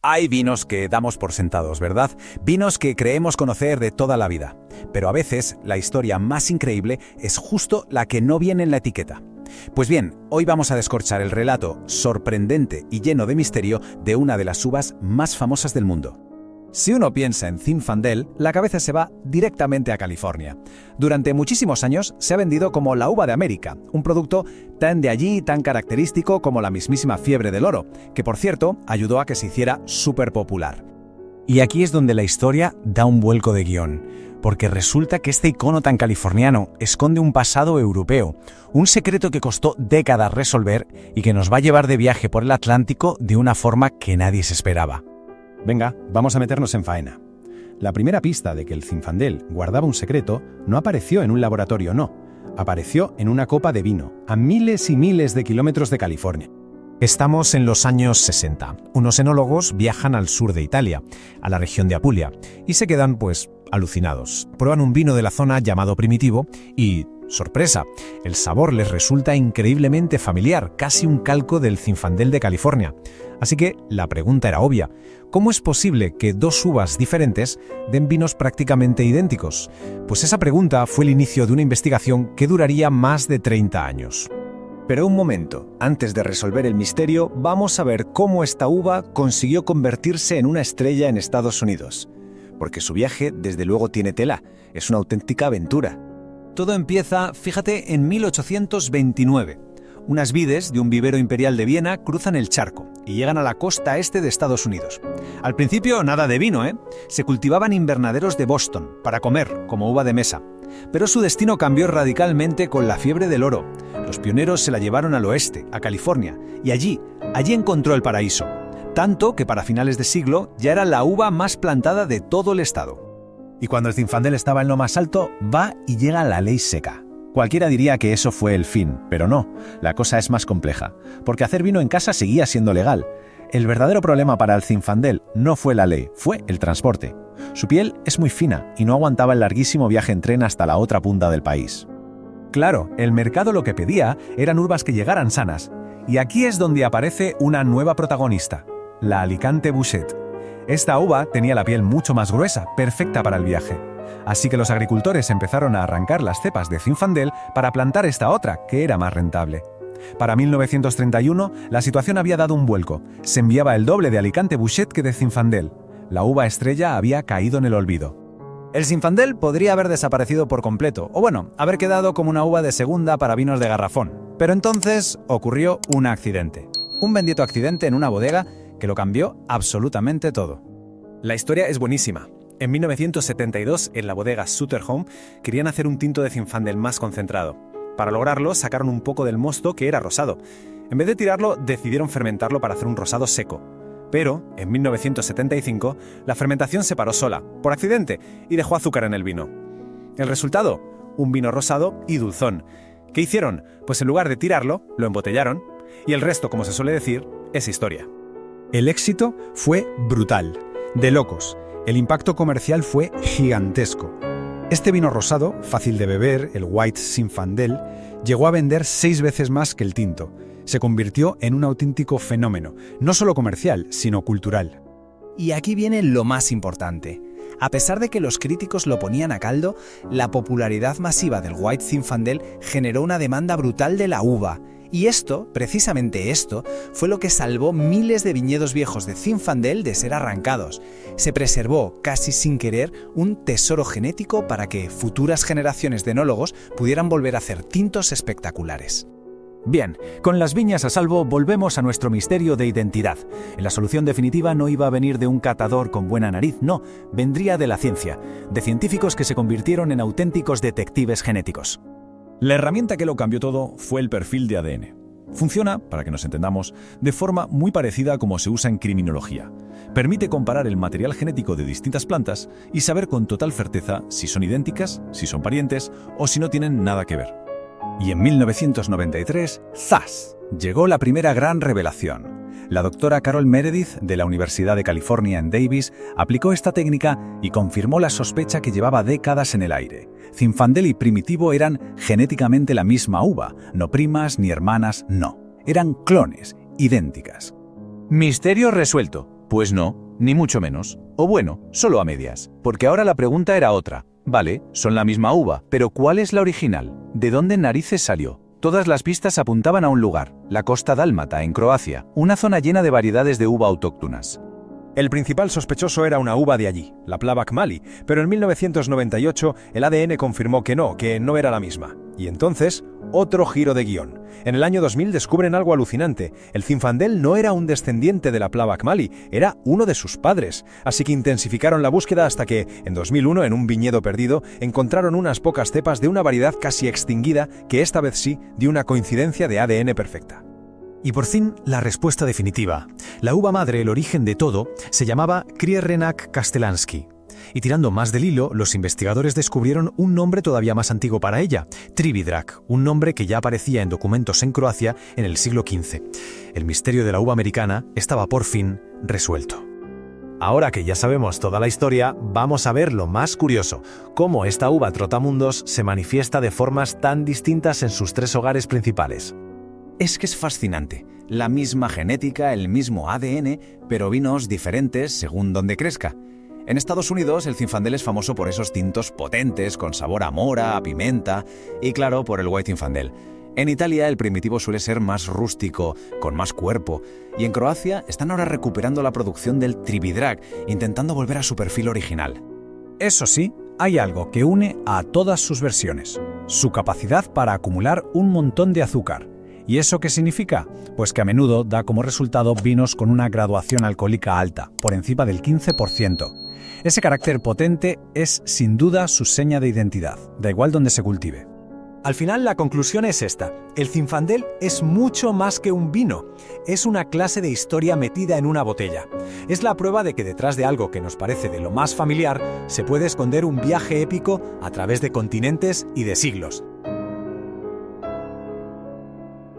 Hay vinos que damos por sentados, ¿verdad? Vinos que creemos conocer de toda la vida. Pero a veces la historia más increíble es justo la que no viene en la etiqueta. Pues bien, hoy vamos a descorchar el relato sorprendente y lleno de misterio de una de las uvas más famosas del mundo. Si uno piensa en Zinfandel, la cabeza se va directamente a California. Durante muchísimos años se ha vendido como la uva de América, un producto tan de allí y tan característico como la mismísima fiebre del oro, que por cierto ayudó a que se hiciera súper popular. Y aquí es donde la historia da un vuelco de guión, porque resulta que este icono tan californiano esconde un pasado europeo, un secreto que costó décadas resolver y que nos va a llevar de viaje por el Atlántico de una forma que nadie se esperaba. Venga, vamos a meternos en faena. La primera pista de que el Zinfandel guardaba un secreto no apareció en un laboratorio, no. Apareció en una copa de vino, a miles y miles de kilómetros de California. Estamos en los años 60. Unos enólogos viajan al sur de Italia, a la región de Apulia, y se quedan, alucinados. Prueban un vino de la zona llamado Primitivo y, sorpresa, el sabor les resulta increíblemente familiar, casi un calco del Zinfandel de California. Así que la pregunta era obvia: ¿cómo es posible que dos uvas diferentes den vinos prácticamente idénticos? Pues esa pregunta fue el inicio de una investigación que duraría más de 30 años. Pero un momento, antes de resolver el misterio, vamos a ver cómo esta uva consiguió convertirse en una estrella en Estados Unidos. Porque su viaje, desde luego, tiene tela, es una auténtica aventura. Todo empieza, fíjate, en 1829. Unas vides de un vivero imperial de Viena cruzan el charco y llegan a la costa este de Estados Unidos. Al principio nada de vino, Se cultivaban invernaderos de Boston para comer, como uva de mesa. Pero su destino cambió radicalmente con la fiebre del oro. Los pioneros se la llevaron al oeste, a California, y allí encontró el paraíso. Tanto que para finales de siglo ya era la uva más plantada de todo el estado. Y cuando el Zinfandel estaba en lo más alto, va y llega la ley seca. Cualquiera diría que eso fue el fin, pero no, la cosa es más compleja, porque hacer vino en casa seguía siendo legal. El verdadero problema para el Zinfandel no fue la ley, fue el transporte. Su piel es muy fina y no aguantaba el larguísimo viaje en tren hasta la otra punta del país. Claro, el mercado lo que pedía eran uvas que llegaran sanas. Y aquí es donde aparece una nueva protagonista, la Alicante Bouschet. Esta uva tenía la piel mucho más gruesa, perfecta para el viaje. Así que los agricultores empezaron a arrancar las cepas de Zinfandel para plantar esta otra, que era más rentable. Para 1931, la situación había dado un vuelco. Se enviaba el doble de Alicante Bouschet que de Zinfandel. La uva estrella había caído en el olvido. El Zinfandel podría haber desaparecido por completo, o haber quedado como una uva de segunda para vinos de garrafón. Pero entonces ocurrió un accidente. Un bendito accidente en una bodega que lo cambió absolutamente todo. La historia es buenísima. En 1972, en la bodega Sutter Home, querían hacer un tinto de Zinfandel más concentrado. Para lograrlo, sacaron un poco del mosto, que era rosado. En vez de tirarlo, decidieron fermentarlo para hacer un rosado seco. Pero, en 1975, la fermentación se paró sola, por accidente, y dejó azúcar en el vino. El resultado, un vino rosado y dulzón. ¿Qué hicieron? Pues en lugar de tirarlo, lo embotellaron, y el resto, como se suele decir, es historia. El éxito fue brutal, de locos. El impacto comercial fue gigantesco. Este vino rosado, fácil de beber, el White Zinfandel, llegó a vender 6 veces más que el tinto. Se convirtió en un auténtico fenómeno, no solo comercial, sino cultural. Y aquí viene lo más importante. A pesar de que los críticos lo ponían a caldo, la popularidad masiva del White Zinfandel generó una demanda brutal de la uva. Y esto, precisamente esto, fue lo que salvó miles de viñedos viejos de Zinfandel de ser arrancados. Se preservó, casi sin querer, un tesoro genético para que futuras generaciones de enólogos pudieran volver a hacer tintos espectaculares. Bien, con las viñas a salvo, volvemos a nuestro misterio de identidad. La solución definitiva no iba a venir de un catador con buena nariz, no, vendría de la ciencia, de científicos que se convirtieron en auténticos detectives genéticos. La herramienta que lo cambió todo fue el perfil de ADN. Funciona, para que nos entendamos, de forma muy parecida a como se usa en criminología. Permite comparar el material genético de distintas plantas y saber con total certeza si son idénticas, si son parientes o si no tienen nada que ver. Y en 1993, ¡zas!, llegó la primera gran revelación. La doctora Carol Meredith, de la Universidad de California en Davis, aplicó esta técnica y confirmó la sospecha que llevaba décadas en el aire. Zinfandel y Primitivo eran genéticamente la misma uva, no primas ni hermanas, no. Eran clones, idénticas. Misterio resuelto. Pues no, ni mucho menos. O bueno, solo a medias. Porque ahora la pregunta era otra. Vale, son la misma uva, pero ¿cuál es la original? ¿De dónde narices salió? Todas las pistas apuntaban a un lugar, la costa dálmata, en Croacia, una zona llena de variedades de uva autóctonas. El principal sospechoso era una uva de allí, la Plavac Mali, pero en 1998 el ADN confirmó que no era la misma. Y entonces, otro giro de guión. En el año 2000 descubren algo alucinante. El Zinfandel no era un descendiente de la Plavac Mali, era uno de sus padres. Así que intensificaron la búsqueda hasta que, en 2001, en un viñedo perdido, encontraron unas pocas cepas de una variedad casi extinguida que esta vez sí dio una coincidencia de ADN perfecta. Y por fin, la respuesta definitiva. La uva madre, el origen de todo, se llamaba Krierenak Kastelanski. Y tirando más del hilo, los investigadores descubrieron un nombre todavía más antiguo para ella, Trividrak, un nombre que ya aparecía en documentos en Croacia en el siglo XV. El misterio de la uva americana estaba por fin resuelto. Ahora que ya sabemos toda la historia, vamos a ver lo más curioso, cómo esta uva trotamundos se manifiesta de formas tan distintas en sus tres hogares principales. Es que es fascinante. La misma genética, el mismo ADN, pero vinos diferentes según donde crezca. En Estados Unidos, el Zinfandel es famoso por esos tintos potentes, con sabor a mora, a pimenta, y claro, por el White Zinfandel. En Italia, el primitivo suele ser más rústico, con más cuerpo, y en Croacia están ahora recuperando la producción del Trividrak, intentando volver a su perfil original. Eso sí, hay algo que une a todas sus versiones: su capacidad para acumular un montón de azúcar. ¿Y eso qué significa? Pues que a menudo da como resultado vinos con una graduación alcohólica alta, por encima del 15%. Ese carácter potente es sin duda su seña de identidad, da igual donde se cultive. Al final la conclusión es esta: el Zinfandel es mucho más que un vino, es una clase de historia metida en una botella. Es la prueba de que detrás de algo que nos parece de lo más familiar se puede esconder un viaje épico a través de continentes y de siglos.